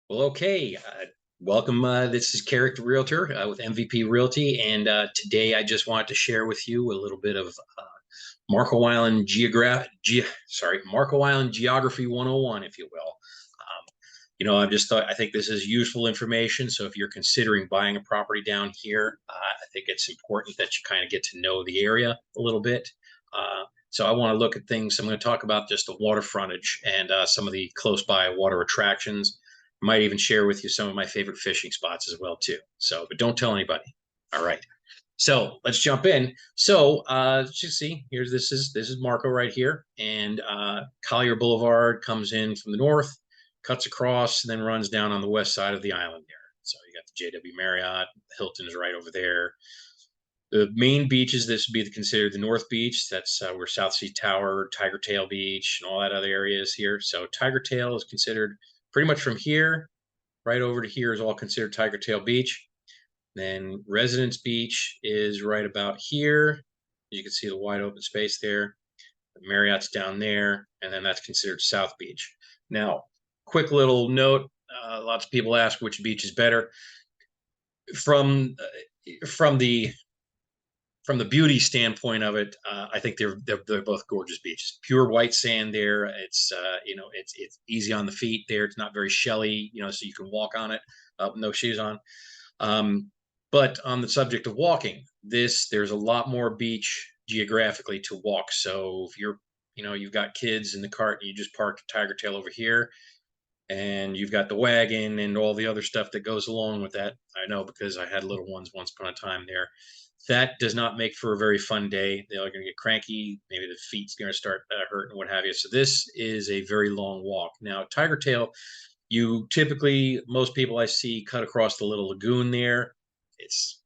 Well, okay. Welcome. This is Kerrick, the Realtor with MVP Realty, and today I just wanted to share with you a little bit of Marco Island Marco Island Geography 101, if you will. I've just thought I think this is useful information. So if you're considering buying a property down here, I think it's important that you kind of get to know the area a little bit. So I want to look at things. I'm going to talk about just the water frontage and some of the close by water attractions. Might even share with you some of my favorite fishing spots as well too. So, but don't tell anybody. All right. So let's jump in. So as you see, this is Marco right here, and Collier Boulevard comes in from the north, cuts across, and then runs down on the west side of the island there. So you got the JW Marriott, Hilton is right over there. The main beaches, this would be considered the North Beach. That's where South Sea Tower, Tiger Tail Beach, and all that other area is here. So Tiger Tail is considered pretty much from here right over to here is all considered Tiger Tail Beach. Then Residence Beach is right about here. You can see the wide open space there. The Marriott's down there, and then that's considered South Beach. Now, quick little note: lots of people ask which beach is better. From the from the beauty standpoint of it, I think they're both gorgeous beaches. Pure white sand there. It's easy on the feet there. It's not very shelly, so you can walk on it, no shoes on. But on the subject of walking, there's a lot more beach geographically to walk. So if you've got kids in the cart, you just park the Tiger Tail over here, and you've got the wagon and all the other stuff that goes along with that. I know because I had little ones once upon a time there. That does not make for a very fun day. They're going to get cranky. Maybe the feet's going to start hurting, what have you. So this is a very long walk. Now, Tiger Tail, most people I see cut across the little lagoon there. It's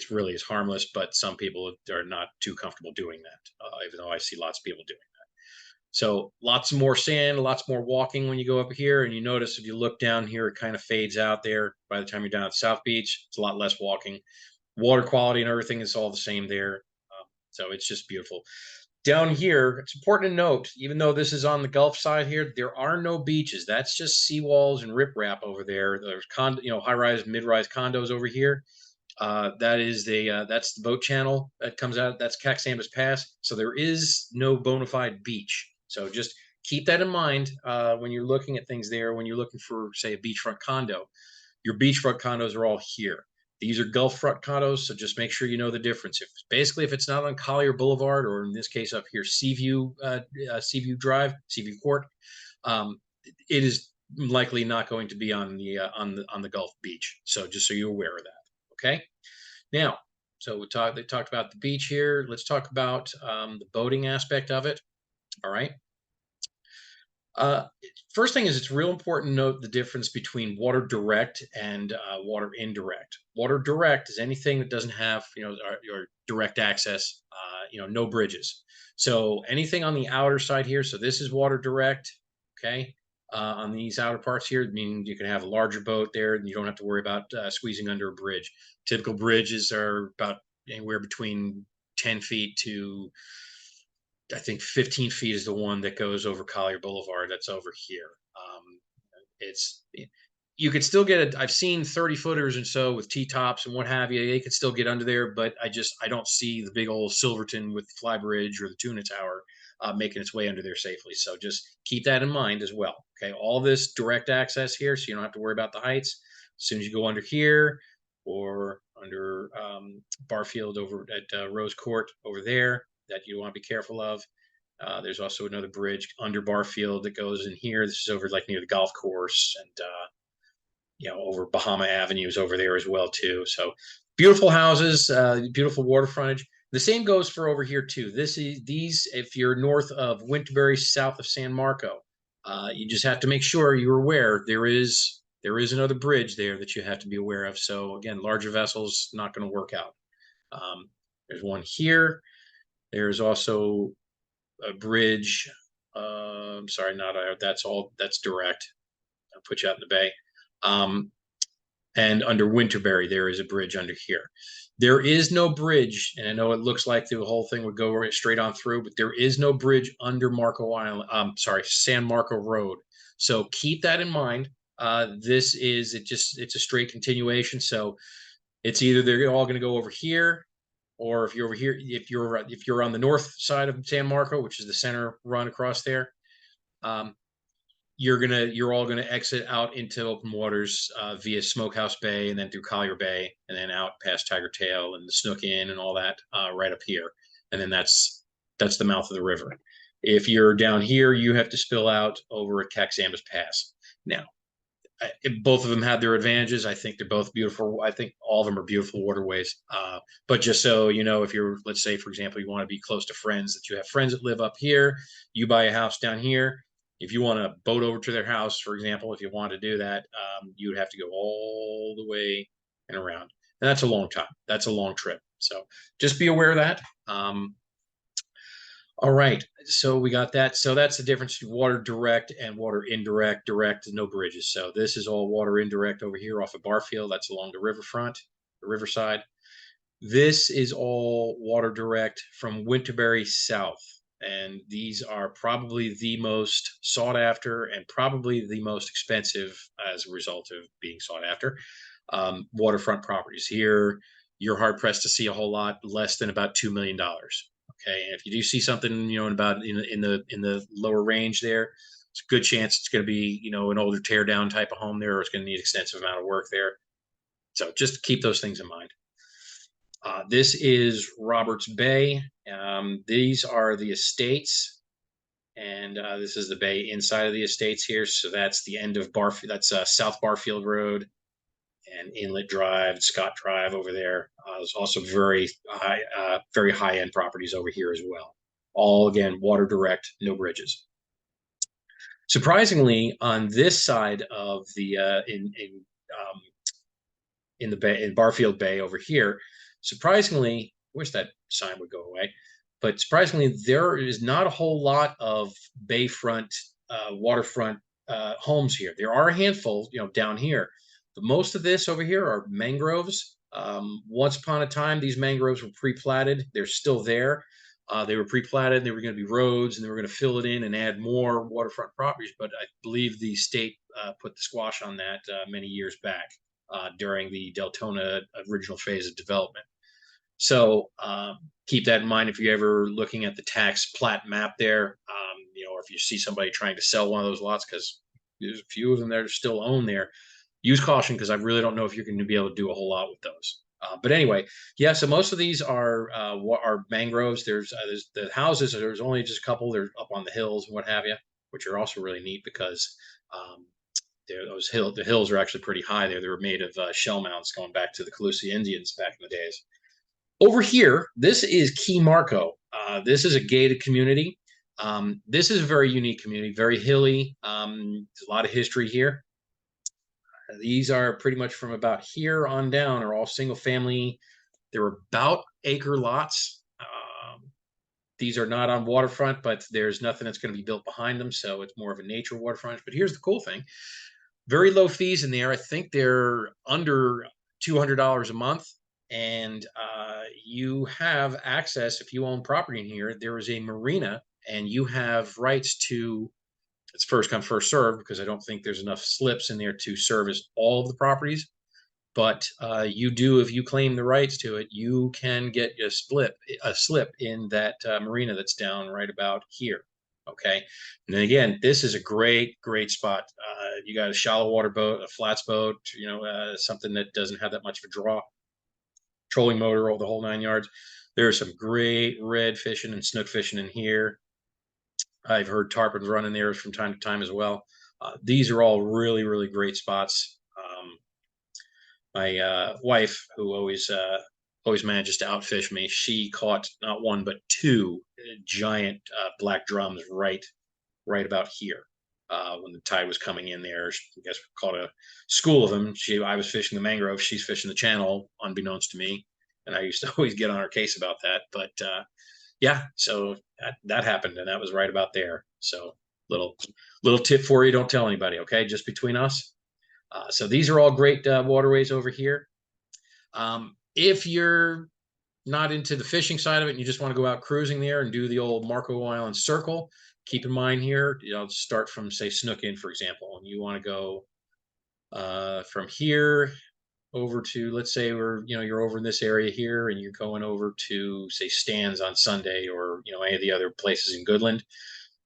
really is harmless, but some people are not too comfortable doing that, even though I see lots of people doing that. So lots more sand, lots more walking when you go up here. And you notice if you look down here, it kind of fades out there. By the time you're down at South Beach, it's a lot less walking. Water quality and everything is all the same there. So it's just beautiful. Down here, it's important to note, even though this is on the Gulf side here, there are no beaches. That's just seawalls and riprap over there. There's high-rise, mid-rise condos over here. That's the boat channel that comes out. That's Caxambas Pass. So there is no bona fide beach. So just keep that in mind when you're looking at things there. When you're looking for, say, a beachfront condo, your beachfront condos are all here. These are Gulf front condos, so just make sure you know the difference. If it's not on Collier Boulevard, or in this case up here, Seaview Drive, Seaview Court, it is likely not going to be on the Gulf Beach. So just so you're aware of that. Okay. Now, so they talked about the beach here. Let's talk about the boating aspect of it. All right. First thing is it's real important to note the difference between water direct and water indirect. Water direct is anything that doesn't have your direct access, no bridges. So anything on the outer side here. So this is water direct. Okay. On these outer parts here, meaning you can have a larger boat there, and you don't have to worry about squeezing under a bridge. Typical bridges are about anywhere between 10 feet to, I think, 15 feet is the one that goes over Collier Boulevard. That's over here. You could still get it. I've seen 30 footers and so with T-tops and what have you. They could still get under there, but I don't see the big old Silverton with Flybridge or the Tuna Tower making its way under there safely. So just keep that in mind as well. Okay, all this direct access here, so you don't have to worry about the heights. As soon as you go under here or under Barfield over at Rose Court over there, that you want to be careful of. There's also another bridge under Barfield that goes in here. This is over like near the golf course, and over Bahama Avenue is over there as well too. So beautiful houses, beautiful water frontage. The same goes for over here too. These if you're north of Winterberry, south of San Marco, you just have to make sure you're aware there is another bridge there that you have to be aware of. So again, larger vessels not going to work out. There's one here. There's also a bridge. Sorry, that's direct. I'll put you out in the bay. And under Winterberry, there is a bridge under here. There is no bridge, and I know it looks like the whole thing would go right straight on through, but there is no bridge under Marco Island. San Marco Road. So keep that in mind. It's a straight continuation. So it's either they're all going to go over here, or if you're over here, if you're on the north side of San Marco, which is the center run across there, um, you're all gonna exit out into open waters via Smokehouse Bay and then through Collier Bay and then out past Tiger Tail and the Snook Inn and all that right up here, and then that's the mouth of the river. If you're down here, you have to spill out over at Caxamas Pass. Now, both of them have their advantages. I think they're both beautiful. I think all of them are beautiful waterways. But just so you know, if you're, let's say, for example, you want to be close to friends, that you have friends that live up here, you buy a house down here. If you want to boat over to their house, for example, if you want to do that, you would have to go all the way and around. And that's a long time. That's a long trip. So just be aware of that. All right, so we got that. So that's the difference between water direct and water indirect. Direct, no bridges. So this is all water indirect over here off of Barfield. That's along the riverfront, the riverside. This is all water direct from Winterberry south. And these are probably the most sought after and probably the most expensive as a result of being sought after waterfront properties. Here, you're hard pressed to see a whole lot less than about $2 million. Okay, and if you do see something, in about in the lower range there, it's a good chance it's going to be an older tear down type of home there, or it's going to need extensive amount of work there. So just keep those things in mind. This is Roberts Bay. These are the estates, and this is the bay inside of the estates here. So that's the end of Barfield. That's South Barfield Road and Inlet Drive, Scott Drive over there. There's also very high end properties over here as well. All again, water direct, no bridges. Surprisingly, on this side of the in the bay, in Barfield Bay over here, surprisingly, wish that sign would go away. But surprisingly, there is not a whole lot of bayfront, waterfront homes here. There are a handful, down here. But most of this over here are mangroves. Once upon a time, these mangroves were pre-platted. They're still there. They were pre-platted. They were going to be roads, and they were going to fill it in and add more waterfront properties. But I believe the state put the squash on that many years back during the Deltona original phase of development. So keep that in mind if you're ever looking at the tax plat map there, or if you see somebody trying to sell one of those lots, because there's a few of them that are still owned there. Use caution, because I really don't know if you're going to be able to do a whole lot with those. But anyway, yeah. So most of these are mangroves. There's the houses. There's only just a couple. They're up on the hills and what have you, which are also really neat because the hills are actually pretty high there. They were made of shell mounds going back to the Calusi Indians back in the days. Over here, this is Key Marco. This is a gated community. This is a very unique community, very hilly. There's a lot of history here. These are pretty much from about here on down are all single family. They're about acre lots. These are not on waterfront, but there's nothing that's going to be built behind them. So it's more of a nature waterfront. But here's the cool thing. Very low fees in there. I think they're under $200 a month. And you have access, if you own property in here, there is a marina and you have rights to, it's first come, first served, because I don't think there's enough slips in there to service all of the properties. But you do, if you claim the rights to it, you can get a slip in that marina that's down right about here. Okay. And then again, this is a great spot. You got a shallow water boat, a flats boat, something that doesn't have that much of a draw, trolling motor, all the whole 9 yards. There's some great red fishing and snook fishing in here. I've heard tarpons running there from time to time as well. These are all really great spots. My wife, who always manages to outfish me, she caught not one but two giant black drums right about here when the tide was coming in there. I guess we caught a school of them. I was fishing the mangrove, she's fishing the channel, unbeknownst to me, and I used to always get on her case about that. But yeah, so that happened, and that was right about there. So little tip for you: don't tell anybody, okay? Just between us. So these are all great waterways over here. If you're not into the fishing side of it and you just want to go out cruising there and do the old Marco Island circle, keep in mind here, start from, say, Snook Inn, for example, and you want to go From here over to, let's say you're over in this area here and you're going over to say Stan's on Sunday, or any of the other places in Goodland.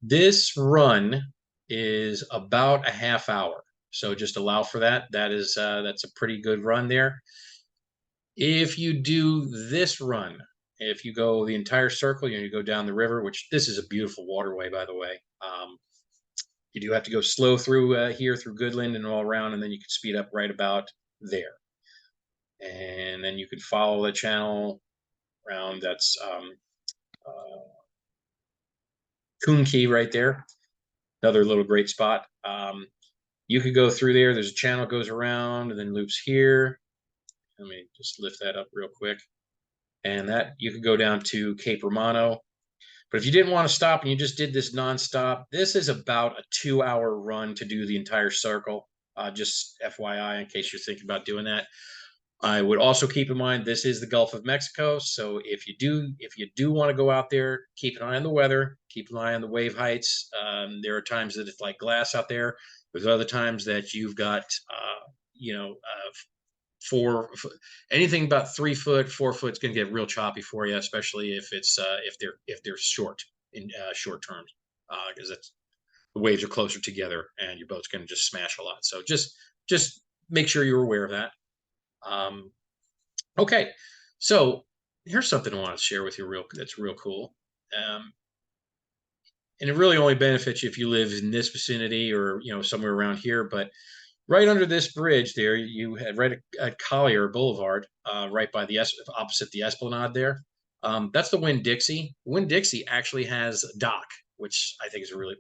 This run is about a half hour. So just allow for that. That's a pretty good run there. If you do this run, if you go the entire circle, you go down the river, which this is a beautiful waterway, by the way. You do have to go slow through here through Goodland and all around, and then you can speed up right about there. And then you can follow the channel around. That's Coon Key right there. Another little great spot. You could go through there. There's a channel goes around and then loops here. Let me just lift that up real quick. And that you could go down to Cape Romano. But if you didn't want to stop and you just did this nonstop, this is about a 2-hour run to do the entire circle. Just FYI, in case you're thinking about doing that. I would also keep in mind this is the Gulf of Mexico, so if you do want to go out there, keep an eye on the weather, keep an eye on the wave heights. There are times that it's like glass out there. There's other times that you've got four anything about 3 foot, 4 foot is going to get real choppy for you, especially if it's if they're short in short terms, because the waves are closer together and your boat's going to just smash a lot. So just make sure you're aware of that. Okay, so here's something I want to share with you that's real cool. And it really only benefits you if you live in this vicinity or somewhere around here. But right under this bridge there, you had right at Collier Boulevard, right by the opposite the Esplanade there. That's the Winn-Dixie. Winn-Dixie actually has a dock, which I think is a really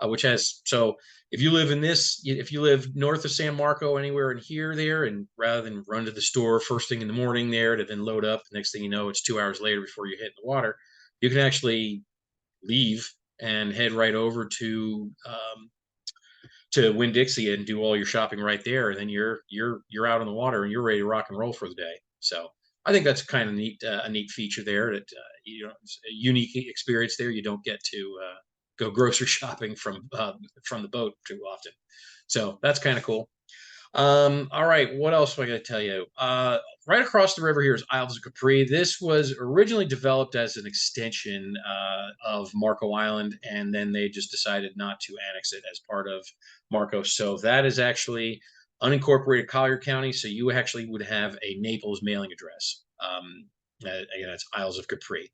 which has so if you live north of San Marco, anywhere in there, and rather than run to the store first thing in the morning there to then load up, the next thing you know, it's 2 hours later before you hit the water. You can actually leave and head right over to Winn-Dixie and do all your shopping right there, and then you're out on the water and you're ready to rock and roll for the day. So I think that's kind of neat, a neat feature there. That it's a unique experience there. You don't get to go grocery shopping from the boat too often, so that's kind of cool. All right, what else am I going to tell you? Right across the river here is Isles of Capri. This was originally developed as an extension of Marco Island, and then they just decided not to annex it as part of Marco. So that is actually unincorporated Collier County. So you actually would have a Naples mailing address. Again, that's Isles of Capri.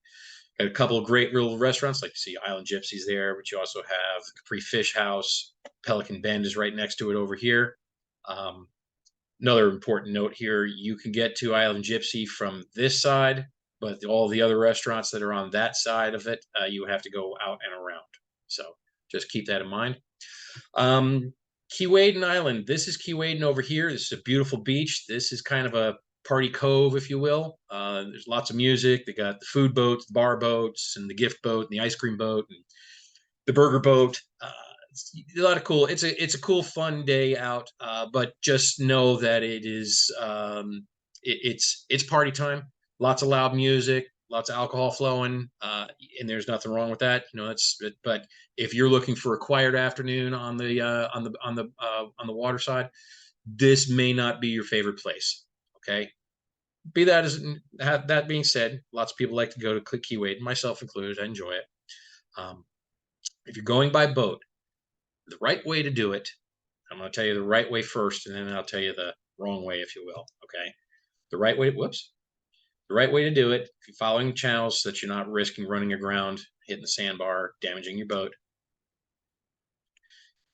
Got a couple of great little restaurants, like you see Island Gypsies there, but you also have Capri Fish House. Pelican Bend is right next to it over here. Another important note here, you can get to Island Gypsy from this side, but all the other restaurants that are on that side of it, you have to go out and around. So just keep that in mind. Keewaydin Island. This is Keewaydin over here. This is a beautiful beach. This is kind of a party cove, if you will. There's lots of music. They got the food boats, the bar boats, and the gift boat, and the ice cream boat, and the burger boat. It's a lot of cool. It's a cool, fun day out. But just know that it's party time. Lots of loud music, lots of alcohol flowing, and there's nothing wrong with that. But if you're looking for a quiet afternoon on the water side, this may not be your favorite place. Okay. That being said, lots of people like to go to Keewaydin, myself included. I enjoy it. If you're going by boat, the right way to do it, I'm going to tell you the right way first, and then I'll tell you the wrong way, if you will. Okay. The right way to do it, if you're following the channels so that you're not risking running aground, hitting the sandbar, damaging your boat,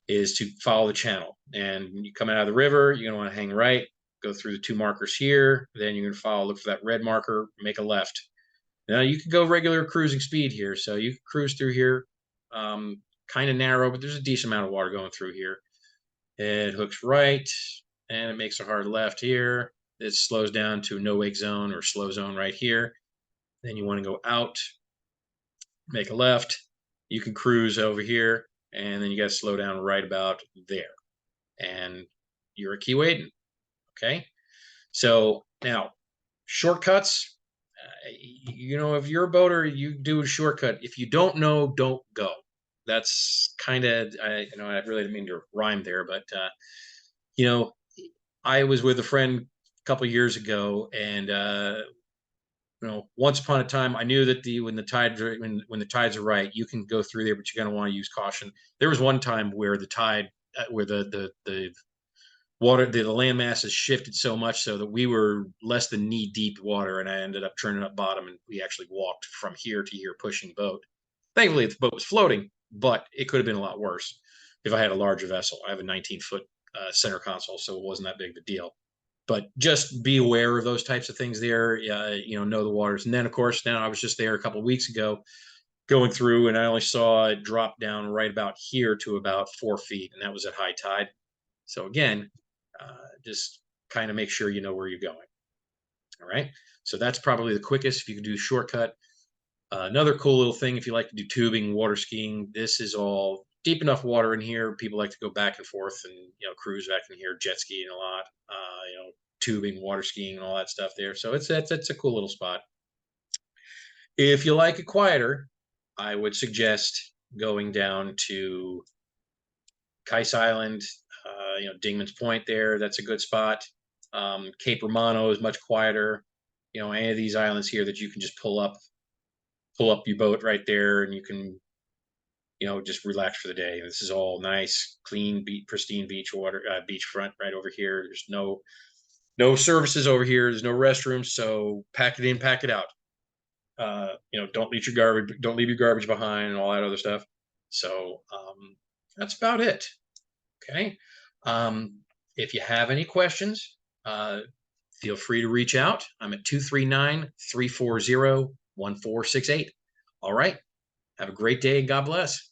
is to follow the channel. And you come out of the river, you're going to want to hang right, go through the 2 markers here, then you're going to look for that red marker, make a left. Now you can go regular cruising speed here, so you can cruise through here, kind of narrow, but there's a decent amount of water going through here. It hooks right, and it makes a hard left here. It slows down to no wake zone or slow zone right here. Then you want to go out, make a left. You can cruise over here, and then you got to slow down right about there. And you're at Keewaydin. Okay. So now, shortcuts. If you're a boater, you do a shortcut. If you don't know, don't go. That's kind of, I really didn't mean to rhyme there, but You know, I was with a friend a couple years ago, and once upon a time, I knew that when the tides are when the tides are right, you can go through there, but you're going to want to use caution. There was one time where the tide, where the water, the land masses shifted so much so that we were less than knee deep water, and I ended up turning up bottom, and we actually walked from here to here pushing the boat. Thankfully, the boat was floating, but it could have been a lot worse if I had a larger vessel. I have a 19-foot center console, so it wasn't that big of a deal. But just be aware of those types of things there. Know the waters. And then, of course, now I was just there a couple of weeks ago going through, and I only saw it drop down right about here to about 4 feet, and that was at high tide. So again, just kind of make sure you know where you're going. All right. So that's probably the quickest. If you can do a shortcut. Another cool little thing, if you like to do tubing, water skiing, this is all deep enough water in here. People like to go back and forth and cruise back in here, jet skiing a lot, tubing, water skiing, and all that stuff there. So it's a cool little spot. If you like it quieter, I would suggest going down to Kais Island, Dingman's Point there. That's a good spot. Cape Romano is much quieter. Any of these islands here that you can just pull up your boat right there, and you can just relax for the day. This is all nice, clean, pristine beach water, beachfront right over here. There's no services over here. There's no restrooms, so pack it in, pack it out. Don't leave your garbage behind, and all that other stuff. So that's about it. Okay. If you have any questions, feel free to reach out. I'm at 239-340-1468. All right. Have a great day, and God bless.